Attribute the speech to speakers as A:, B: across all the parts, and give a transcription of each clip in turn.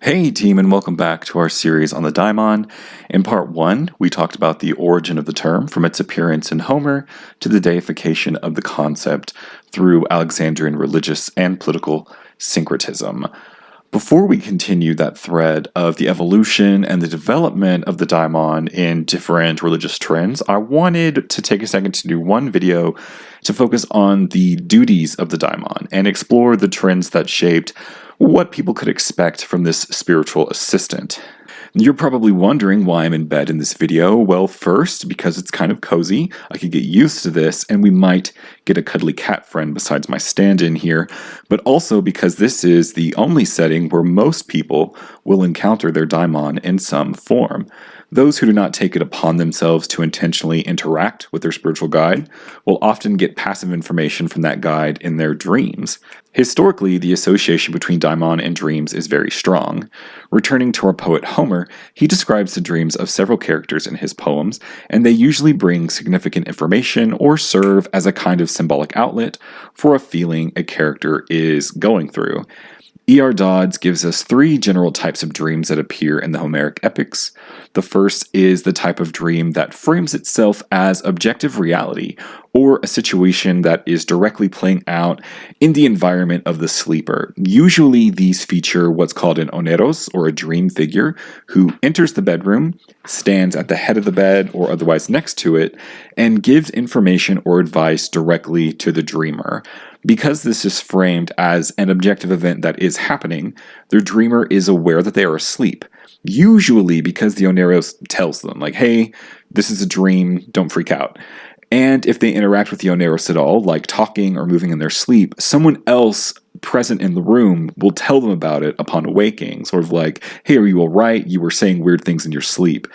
A: Hey team, and welcome back to our series on the Daimon. In part 1, we talked about the origin of the term from its appearance in Homer to the deification of the concept through Alexandrian religious and political syncretism. Before we continue that thread of the evolution and the development of the daimon in different religious trends, I wanted to take a second to do one video to focus on the duties of the daimon and explore the trends that shaped what people could expect from this spiritual assistant. You're probably wondering why I'm in bed in this video. Well, first, because it's kind of cozy. I could get used to this, and we might get a cuddly cat friend besides my stand-in here, but also because this is the only setting where most people will encounter their daimon in some form. Those who do not take it upon themselves to intentionally interact with their spiritual guide will often get passive information from that guide in their dreams. Historically, the association between daimon and dreams is very strong. Returning to our poet Homer, he describes the dreams of several characters in his poems, and they usually bring significant information or serve as a kind of symbolic outlet for a feeling a character is going through. E.R. Dodds gives us 3 general types of dreams that appear in the Homeric epics. The first is the type of dream that frames itself as objective reality, or a situation that is directly playing out in the environment of the sleeper. Usually these feature what's called an oneros, or a dream figure, who enters the bedroom, stands at the head of the bed or otherwise next to it, and gives information or advice directly to the dreamer. Because this is framed as an objective event that is happening, the dreamer is aware that they are asleep. Usually because the oneros tells them, like, hey, this is a dream, don't freak out. And if they interact with the oneros at all, like talking or moving in their sleep, someone else present in the room will tell them about it upon awaking, sort of like, hey, are you all right? You were saying weird things in your sleep.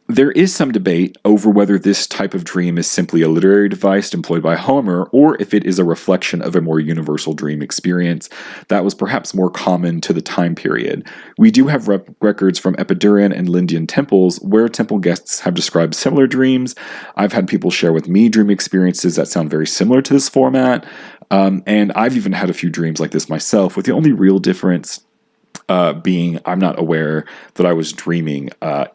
A: There is some debate over whether this type of dream is simply a literary device employed by Homer, or if it is a reflection of a more universal dream experience that was perhaps more common to the time period. We do have records from Epidaurian and Lindian temples where temple guests have described similar dreams. I've had people share with me dream experiences that sound very similar to this format, and I've even had a few dreams like this myself, with the only real difference being I'm not aware that I was dreaming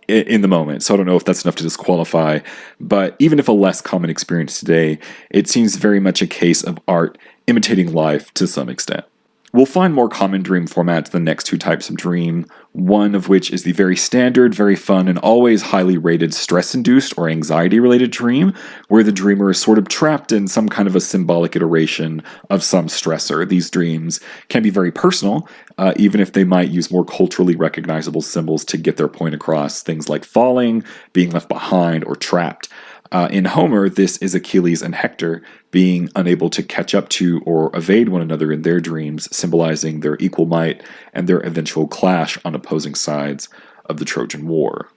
A: in the moment. So I don't know if that's enough to disqualify. But even if a less common experience today, it seems very much a case of art imitating life to some extent. We'll find more common dream formats the next 2 types of dream, one of which is the very standard, very fun, and always highly rated stress-induced or anxiety-related dream, where the dreamer is sort of trapped in some kind of a symbolic iteration of some stressor. These dreams can be very personal, even if they might use more culturally recognizable symbols to get their point across, things like falling, being left behind, or trapped. In Homer, this is Achilles and Hector being unable to catch up to or evade one another in their dreams, symbolizing their equal might and their eventual clash on opposing sides of the Trojan War.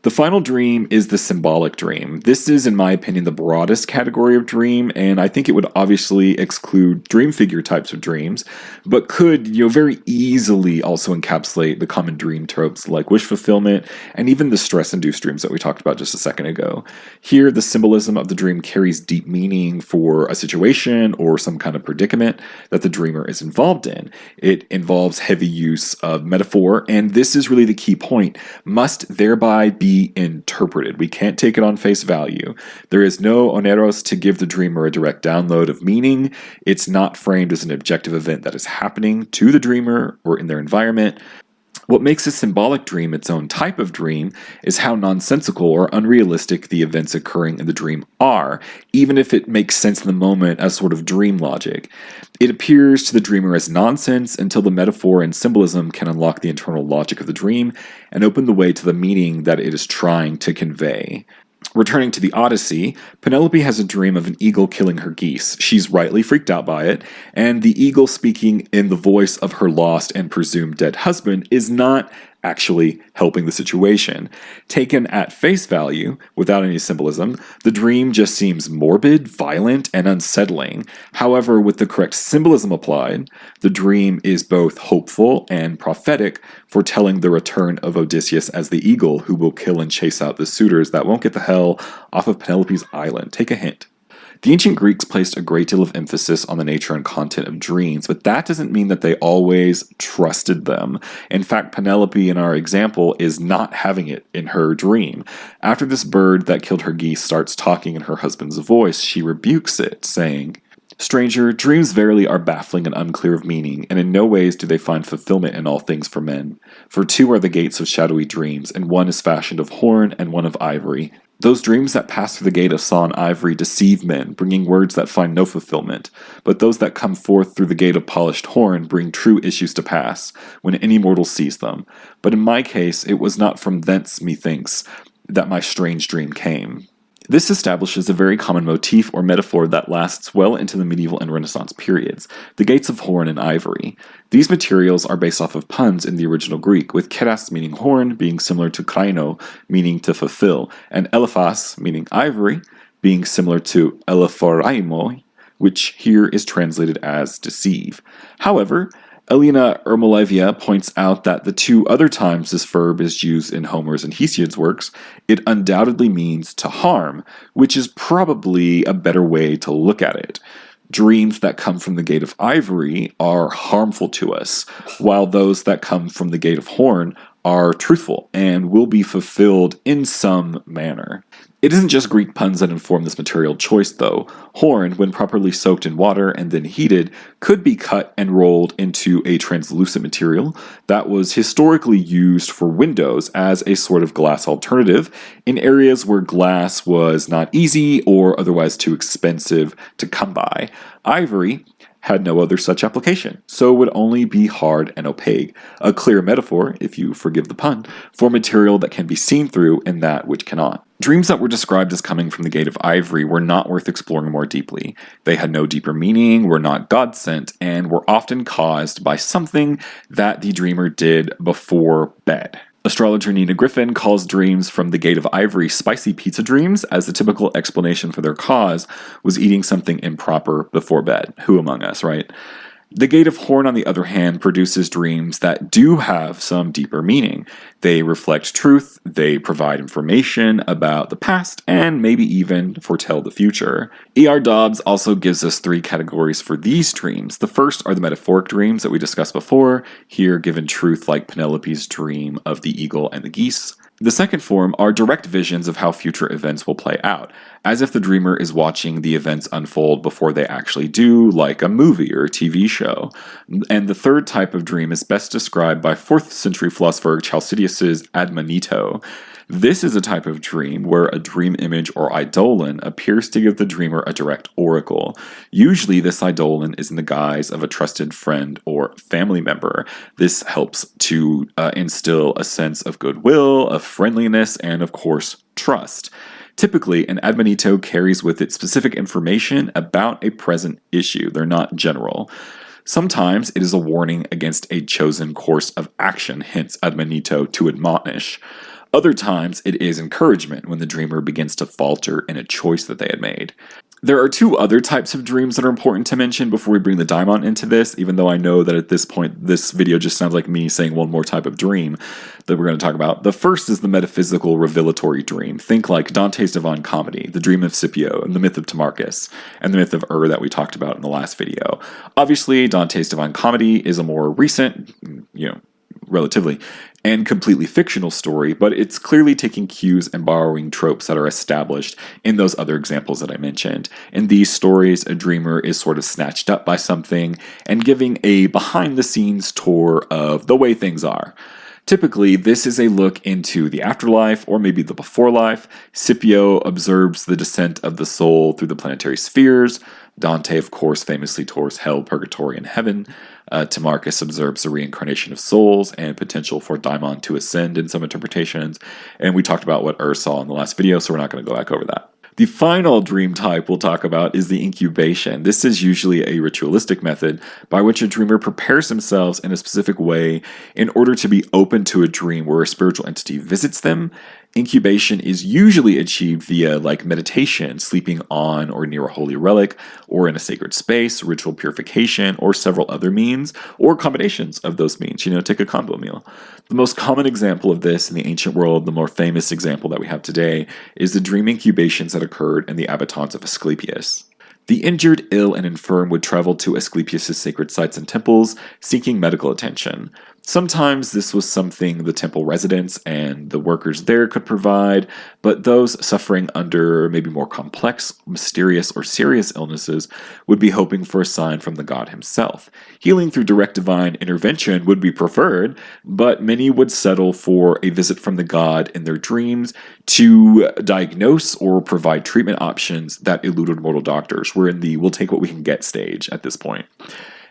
A: The final dream is the symbolic dream. This is, in my opinion, the broadest category of dream, and I think it would obviously exclude dream figure types of dreams, but could, very easily also encapsulate the common dream tropes like wish fulfillment and even the stress-induced dreams that we talked about just a second ago. Here, the symbolism of the dream carries deep meaning for a situation or some kind of predicament that the dreamer is involved in. It involves heavy use of metaphor, and this is really the key point, must thereby be interpreted. We can't take it on face value. There is no oneros to give the dreamer a direct download of meaning. It's not framed as an objective event that is happening to the dreamer or in their environment. What makes a symbolic dream its own type of dream is how nonsensical or unrealistic the events occurring in the dream are, even if it makes sense in the moment as sort of dream logic. It appears to the dreamer as nonsense until the metaphor and symbolism can unlock the internal logic of the dream and open the way to the meaning that it is trying to convey. Returning to the Odyssey, Penelope has a dream of an eagle killing her geese. She's rightly freaked out by it, and the eagle speaking in the voice of her lost and presumed dead husband is not actually helping the situation. Taken at face value, without any symbolism, the dream just seems morbid, violent, and unsettling. However, with the correct symbolism applied, the dream is both hopeful and prophetic, foretelling the return of Odysseus as the eagle who will kill and chase out the suitors that won't get the hell off of Penelope's island. Take a hint. The ancient Greeks placed a great deal of emphasis on the nature and content of dreams, but that doesn't mean that they always trusted them. In fact, Penelope, in our example, is not having it in her dream. After this bird that killed her geese starts talking in her husband's voice, she rebukes it, saying, "Stranger, dreams verily are baffling and unclear of meaning, and in no ways do they find fulfillment in all things for men. For two are the gates of shadowy dreams, and one is fashioned of horn and one of ivory. Those dreams that pass through the gate of saw and ivory deceive men, bringing words that find no fulfillment. But those that come forth through the gate of polished horn bring true issues to pass, when any mortal sees them. But in my case, it was not from thence, methinks, that my strange dream came." This establishes a very common motif or metaphor that lasts well into the medieval and Renaissance periods, the gates of horn and ivory. These materials are based off of puns in the original Greek, with keras meaning horn being similar to kraino, meaning to fulfill, and elephas meaning ivory, being similar to elephoraimo, which here is translated as deceive. However, Elena Ermolevia points out that the two other times this verb is used in Homer's and Hesiod's works, it undoubtedly means to harm, which is probably a better way to look at it. Dreams that come from the gate of ivory are harmful to us, while those that come from the gate of horn are truthful and will be fulfilled in some manner. It isn't just Greek puns that inform this material choice, though. Horn, when properly soaked in water and then heated, could be cut and rolled into a translucent material that was historically used for windows as a sort of glass alternative in areas where glass was not easy or otherwise too expensive to come by. Ivory had no other such application, so would only be hard and opaque, a clear metaphor, if you forgive the pun, for material that can be seen through and that which cannot. Dreams that were described as coming from the gate of ivory were not worth exploring more deeply. They had no deeper meaning, were not God-sent, and were often caused by something that the dreamer did before bed. Astrologer Nina Griffin calls dreams from the gate of ivory spicy pizza dreams, as the typical explanation for their cause was eating something improper before bed. Who among us, right? The gate of horn, on the other hand, produces dreams that do have some deeper meaning. They reflect truth, they provide information about the past, and maybe even foretell the future. E.R. Dobbs also gives us three categories for these dreams. The first are the metaphoric dreams that we discussed before, here given truth like Penelope's dream of the eagle and the geese. The second form are direct visions of how future events will play out, as if the dreamer is watching the events unfold before they actually do, like a movie or a TV show. And the third type of dream is best described by 4th century philosopher Chalcidius's admonito. This is a type of dream where a dream image or eidolon appears to give the dreamer a direct oracle. Usually this eidolon is in the guise of a trusted friend or family member. This helps to instill a sense of goodwill, of friendliness, and of course, trust. Typically, an admonito carries with it specific information about a present issue. They're not general. Sometimes it is a warning against a chosen course of action, hence admonito, to admonish. Other times, it is encouragement when the dreamer begins to falter in a choice that they had made. There are two other types of dreams that are important to mention before we bring the daimon into this, even though I know that at this point, this video just sounds like me saying one more type of dream that we're going to talk about. The first is the metaphysical revelatory dream. Think like Dante's Divine Comedy, the dream of Scipio, and the myth of Timarchus, and the myth of Ur that we talked about in the last video. Obviously, Dante's Divine Comedy is a more recent, relatively, and completely fictional story, but it's clearly taking cues and borrowing tropes that are established in those other examples that I mentioned. In these stories, a dreamer is sort of snatched up by something and giving a behind-the-scenes tour of the way things are. Typically, this is a look into the afterlife or maybe the before life. Scipio observes the descent of the soul through the planetary spheres. Dante, of course, famously tours hell, purgatory, and heaven. Timarchus observes the reincarnation of souls and potential for Daimon to ascend in some interpretations. And we talked about what Ur saw in the last video, so we're not going to go back over that. The final dream type we'll talk about is the incubation. This is usually a ritualistic method by which a dreamer prepares themselves in a specific way in order to be open to a dream where a spiritual entity visits them. Incubation is usually achieved via meditation, sleeping on or near a holy relic, or in a sacred space, ritual purification, or several other means, or combinations of those means. Take a combo meal. The most common example of this in the ancient world, the more famous example that we have today, is the dream incubations that occurred in the habitants of Asclepius. The injured, ill, and infirm would travel to Asclepius' sacred sites and temples, seeking medical attention. Sometimes this was something the temple residents and the workers there could provide, but those suffering under maybe more complex, mysterious, or serious illnesses would be hoping for a sign from the god himself. Healing through direct divine intervention would be preferred, but many would settle for a visit from the god in their dreams to diagnose or provide treatment options that eluded mortal doctors. We're in the we'll take what we can get stage at this point.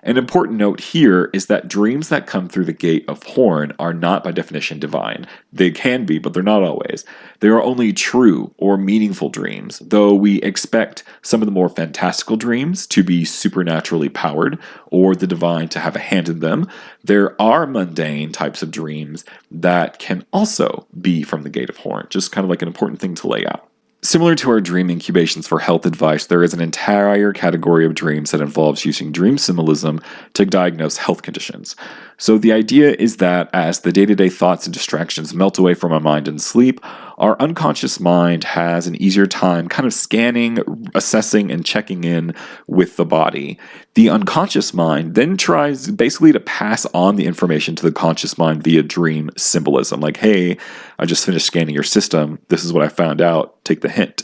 A: An important note here is that dreams that come through the gate of horn are not by definition divine. They can be, but they're not always. They are only true or meaningful dreams, though we expect some of the more fantastical dreams to be supernaturally powered or the divine to have a hand in them. There are mundane types of dreams that can also be from the gate of horn, just kind of like an important thing to lay out. Similar to our dream incubations for health advice, there is an entire category of dreams that involves using dream symbolism to diagnose health conditions. So the idea is that as the day-to-day thoughts and distractions melt away from our mind in sleep, our unconscious mind has an easier time kind of scanning, assessing, and checking in with the body. The unconscious mind then tries basically to pass on the information to the conscious mind via dream symbolism. Like, hey, I just finished scanning your system. This is what I found out. Take the hint.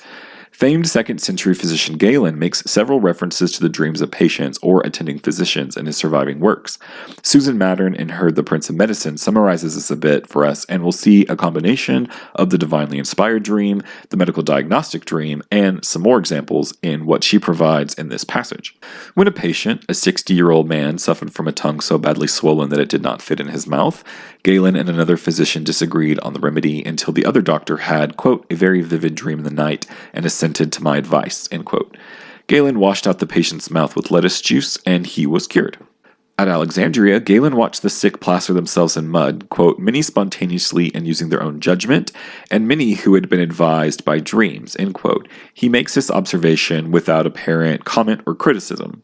A: Famed 2nd century physician Galen makes several references to the dreams of patients or attending physicians in his surviving works. Susan Mattern, in her The Prince of Medicine, summarizes this a bit for us, and we'll see a combination of the divinely inspired dream, the medical diagnostic dream, and some more examples in what she provides in this passage. When a patient, a 60-year-old man, suffered from a tongue so badly swollen that it did not fit in his mouth, Galen and another physician disagreed on the remedy until the other doctor had, quote, a very vivid dream in the night and assented to my advice, end quote. Galen washed out the patient's mouth with lettuce juice, and he was cured. At Alexandria, Galen watched the sick plaster themselves in mud, quote, many spontaneously and using their own judgment, and many who had been advised by dreams, end quote. He makes this observation without apparent comment or criticism.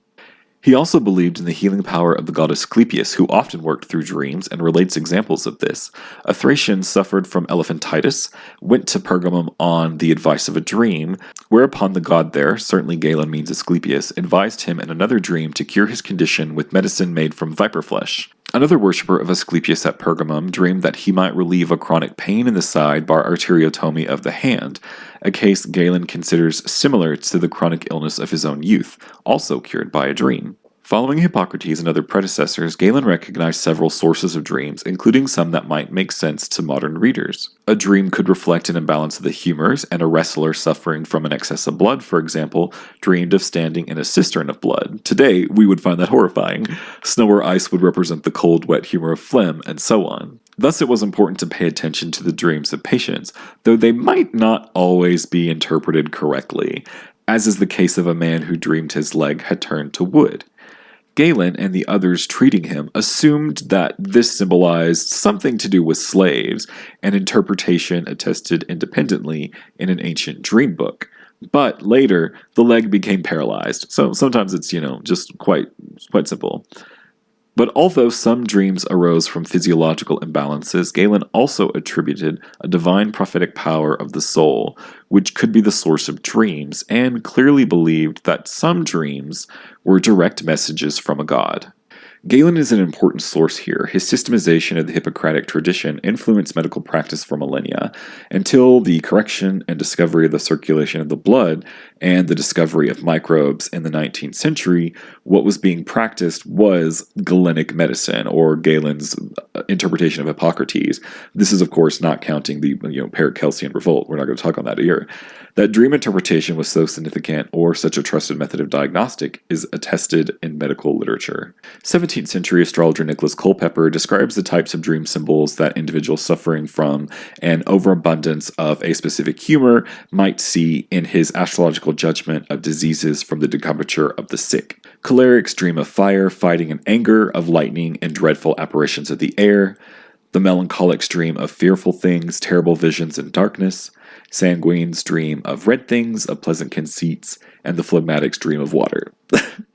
A: He also believed in the healing power of the god Asclepius, who often worked through dreams, and relates examples of this. A Thracian suffered from elephantitis, went to Pergamum on the advice of a dream, whereupon the god there, certainly Galen means Asclepius, advised him in another dream to cure his condition with medicine made from viper flesh. Another worshipper of Asclepius at Pergamum dreamed that he might relieve a chronic pain in the side by arteriotomy of the hand, a case Galen considers similar to the chronic illness of his own youth, also cured by a dream. Following Hippocrates and other predecessors, Galen recognized several sources of dreams, including some that might make sense to modern readers. A dream could reflect an imbalance of the humors, and a wrestler suffering from an excess of blood, for example, dreamed of standing in a cistern of blood. Today, we would find that horrifying. Snow or ice would represent the cold, wet humor of phlegm, and so on. Thus, it was important to pay attention to the dreams of patients, though they might not always be interpreted correctly, as is the case of a man who dreamed his leg had turned to wood. Galen and the others treating him assumed that this symbolized something to do with slaves, an interpretation attested independently in an ancient dream book. But later, the leg became paralyzed, so sometimes it's, just quite simple. But although some dreams arose from physiological imbalances, Galen also attributed a divine prophetic power of the soul, which could be the source of dreams, and clearly believed that some dreams were direct messages from a god. Galen is an important source here. His systemization of the Hippocratic tradition influenced medical practice for millennia, until the correction and discovery of the circulation of the blood and the discovery of microbes in the 19th century. What was being practiced was Galenic medicine, or Galen's interpretation of Hippocrates. This is, of course, not counting the Paracelsian revolt. We're not going to talk on that here. That dream interpretation was so significant, or such a trusted method of diagnostic, is attested in medical literature. 17th century astrologer Nicholas Culpeper describes the types of dream symbols that individuals suffering from an overabundance of a specific humor might see in his astrological judgment of diseases from the discomfiture of the sick. Cholerics dream of fire, fighting, and anger, of lightning and dreadful apparitions of the air. The melancholics dream of fearful things, terrible visions, and darkness. Sanguines dream of red things, of pleasant conceits, and the phlegmatics dream of water.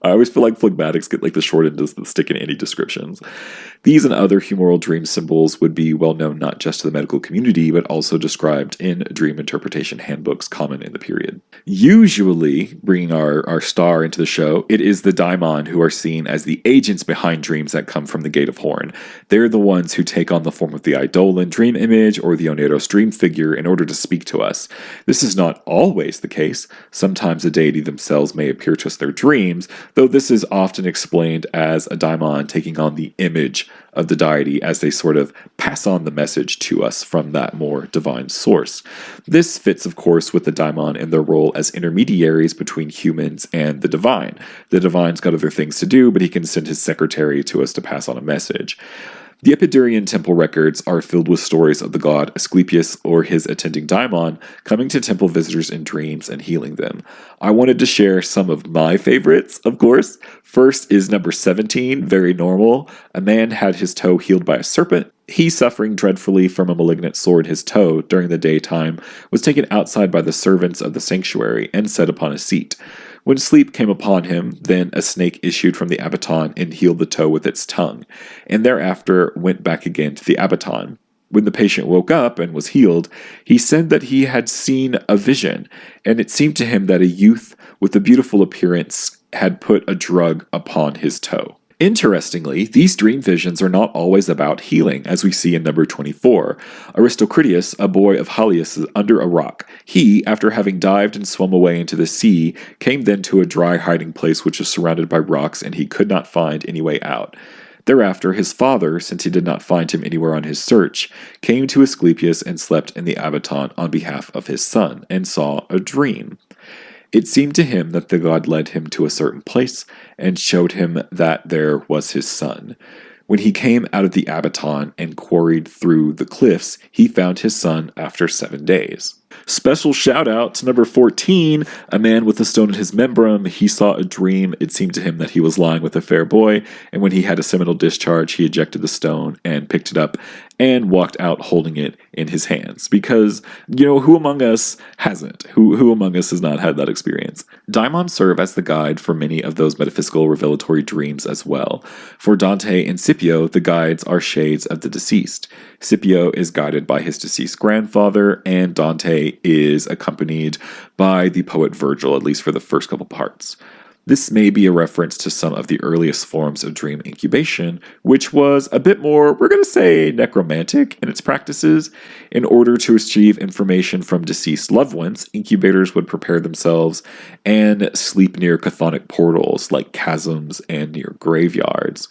A: I always feel like phlegmatics get like the short end of the stick in any descriptions. These and other humoral dream symbols would be well known not just to the medical community, but also described in dream interpretation handbooks common in the period. Usually, bringing our star into the show, it is the daimon who are seen as the agents behind dreams that come from the Gate of Horn. They're the ones who take on the form of the eidolon dream image or the oneros dream figure in order to speak to us. This is not always the case. Sometimes the deity themselves may appear to us in their dreams, though this is often explained as a daimon taking on the image of the deity as they sort of pass on the message to us from that more divine source. This fits, of course, with the daimon in their role as intermediaries between humans and the divine. The divine's got other things to do, but he can send his secretary to us to pass on a message. The Epidaurian temple records are filled with stories of the god Asclepius or his attending daimon coming to temple visitors in dreams and healing them. I wanted to share some of my favorites, of course. First is number 17, very normal. A man had his toe healed by a serpent. He, suffering dreadfully from a malignant sore in his toe during the daytime, was taken outside by the servants of the sanctuary and set upon a seat. When sleep came upon him, then a snake issued from the abaton and healed the toe with its tongue, and thereafter went back again to the abaton. When the patient woke up and was healed, he said that he had seen a vision, and it seemed to him that a youth with a beautiful appearance had put a drug upon his toe. Interestingly, these dream visions are not always about healing, as we see in number 24. Aristocritus, a boy of Halius, is under a rock. He, after having dived and swum away into the sea, came then to a dry hiding place which was surrounded by rocks, and he could not find any way out. Thereafter, his father, since he did not find him anywhere on his search, came to Asclepius and slept in the abaton on behalf of his son, and saw a dream. It seemed to him that the god led him to a certain place and showed him that there was his son. When he came out of the abaton and quarried through the cliffs, he found his son after 7 days. Special shout out to number 14, a man with a stone in his membrum. He saw a dream. It seemed to him that he was lying with a fair boy, and when he had a seminal discharge, he ejected the stone and picked it up and walked out holding it in his hands. Because, who among us hasn't? Who among us has not had that experience? Daimons serve as the guide for many of those metaphysical revelatory dreams as well. For Dante and Scipio, the guides are shades of the deceased. Scipio is guided by his deceased grandfather, and Dante is accompanied by the poet Virgil, at least for the first couple parts. This may be a reference to some of the earliest forms of dream incubation, which was a bit more, we're going to say, necromantic in its practices. In order to achieve information from deceased loved ones, incubators would prepare themselves and sleep near chthonic portals like chasms and near graveyards.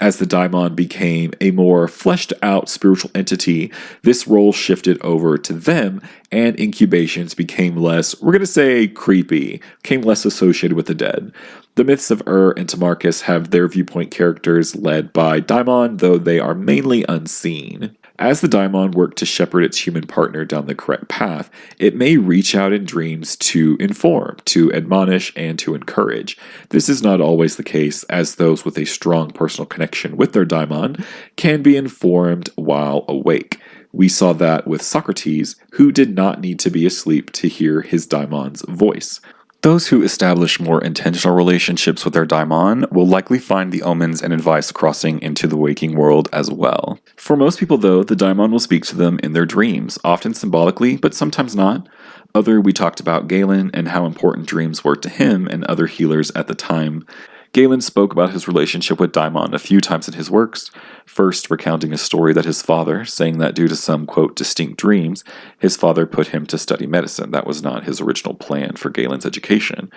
A: As the daimon became a more fleshed out spiritual entity, this role shifted over to them, and incubations became less, we're going to say, creepy, became less associated with the dead. The myths of and Timarchus have their viewpoint characters led by Daimon, though they are mainly unseen. As the daimon worked to shepherd its human partner down the correct path, it may reach out in dreams to inform, to admonish, and to encourage. This is not always the case, as those with a strong personal connection with their daimon can be informed while awake. We saw that with Socrates, who did not need to be asleep to hear his daimon's voice. Those who establish more intentional relationships with their daimon will likely find the omens and advice crossing into the waking world as well. For most people, though, the daimon will speak to them in their dreams, often symbolically, but sometimes not. We talked about Galen and how important dreams were to him and other healers at the time. Galen spoke about his relationship with Daimon a few times in his works, first recounting a story that his father, saying that due to some, quote, distinct dreams, his father put him to study medicine. That was not his original plan for Galen's education.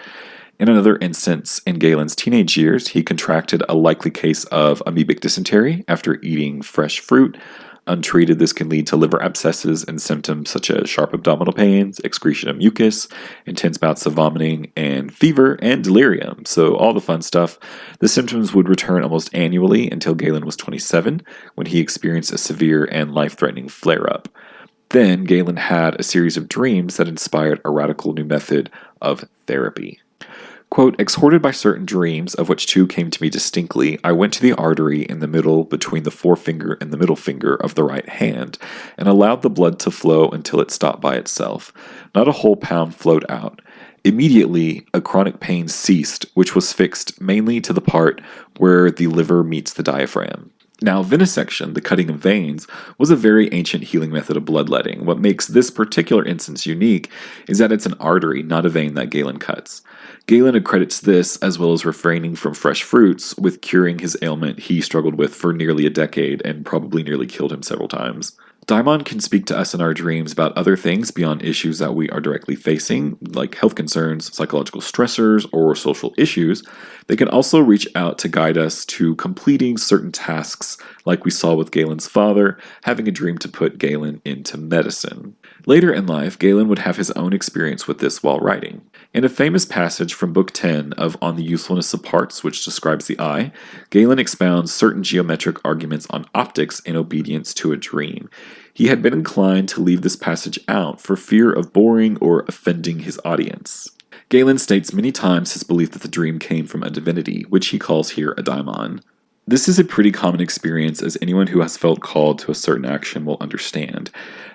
A: In another instance, in Galen's teenage years, he contracted a likely case of amoebic dysentery after eating fresh fruit. Untreated, this can lead to liver abscesses and symptoms such as sharp abdominal pains, excretion of mucus, intense bouts of vomiting, and fever and delirium. So all the fun stuff. The symptoms would return almost annually until Galen was 27, when he experienced a severe and life-threatening flare-up. Then Galen had a series of dreams that inspired a radical new method of therapy. Quote, exhorted by certain dreams, of which 2 came to me distinctly, I went to the artery in the middle between the forefinger and the middle finger of the right hand, and allowed the blood to flow until it stopped by itself. Not a whole pound flowed out. Immediately, a chronic pain ceased, which was fixed mainly to the part where the liver meets the diaphragm. Now, venesection, the cutting of veins, was a very ancient healing method of bloodletting. What makes this particular instance unique is that it's an artery, not a vein that Galen cuts. Galen accredits this, as well as refraining from fresh fruits, with curing his ailment he struggled with for nearly a decade and probably nearly killed him several times. Daimon can speak to us in our dreams about other things beyond issues that we are directly facing, like health concerns, psychological stressors, or social issues. They can also reach out to guide us to completing certain tasks, like we saw with Galen's father, having a dream to put Galen into medicine. Later in life, Galen would have his own experience with this while writing. In a famous passage from Book 10 of On the Usefulness of Parts, which describes the eye, Galen expounds certain geometric arguments on optics in obedience to a dream. He had been inclined to leave this passage out for fear of boring or offending his audience. Galen states many times his belief that the dream came from a divinity, which he calls here a daimon. This is a pretty common experience, as anyone who has felt called to a certain action will understand.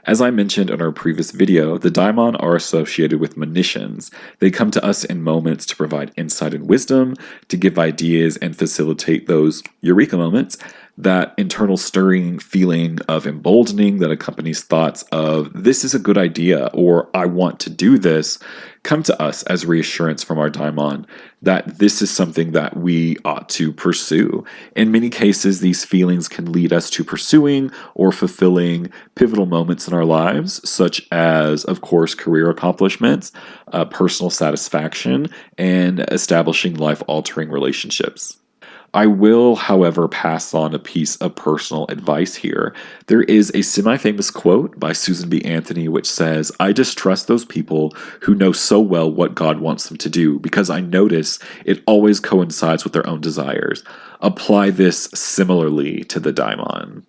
A: As I mentioned in our previous video, the daimon are associated with monitions. They come to us in moments to provide insight and wisdom, to give ideas and facilitate those eureka moments, that internal stirring feeling of emboldening that accompanies thoughts of, this is a good idea, or I want to do this, come to us as reassurance from our daimon that this is something that we ought to pursue. In many cases, these feelings can lead us to pursuing or fulfilling pivotal moments in our lives, such as, of course, career accomplishments, personal satisfaction, and establishing life-altering relationships. I will, however, pass on a piece of personal advice here. There is a semi-famous quote by Susan B. Anthony which says, "I distrust those people who know so well what God wants them to do, because I notice it always coincides with their own desires." Apply this similarly to the daimon.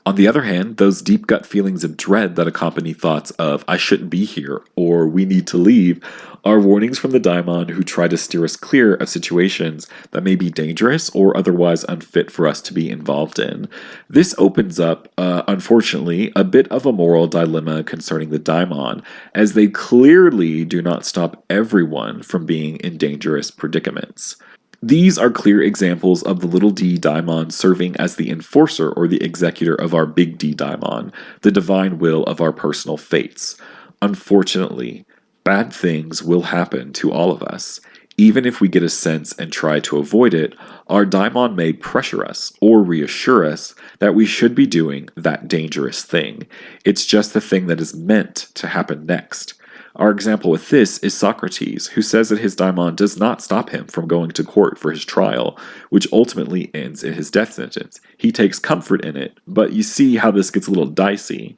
A: On the other hand, those deep gut feelings of dread that accompany thoughts of, I shouldn't be here, or we need to leave, are warnings from the daimon who try to steer us clear of situations that may be dangerous or otherwise unfit for us to be involved in. This opens up, unfortunately, a bit of a moral dilemma concerning the daimon, as they clearly do not stop everyone from being in dangerous predicaments. These are clear examples of the little d daimon serving as the enforcer or the executor of our big D daimon, the divine will of our personal fates. Unfortunately, bad things will happen to all of us. Even if we get a sense and try to avoid it, our daimon may pressure us or reassure us that we should be doing that dangerous thing. It's just the thing that is meant to happen next. Our example with this is Socrates, who says that his daimon does not stop him from going to court for his trial, which ultimately ends in his death sentence. He takes comfort in it, but you see how this gets a little dicey.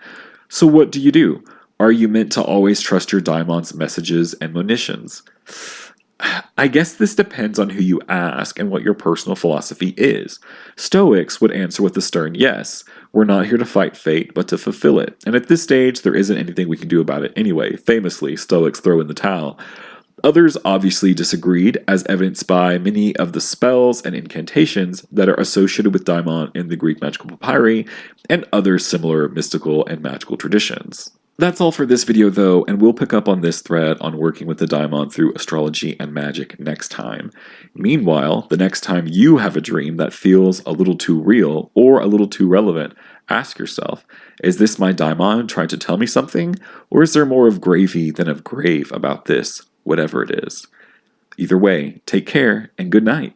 A: So what do? Are you meant to always trust your daimon's messages and monitions? I guess this depends on who you ask and what your personal philosophy is. Stoics would answer with a stern yes. We're not here to fight fate, but to fulfill it. And at this stage, there isn't anything we can do about it anyway. Famously, Stoics throw in the towel. Others obviously disagreed, as evidenced by many of the spells and incantations that are associated with daimon in the Greek magical papyri and other similar mystical and magical traditions. That's all for this video though, and we'll pick up on this thread on working with the daimon through astrology and magic next time. Meanwhile, the next time you have a dream that feels a little too real or a little too relevant, ask yourself, is this my daimon trying to tell me something, or is there more of gravy than of grave about this, whatever it is? Either way, take care and good night.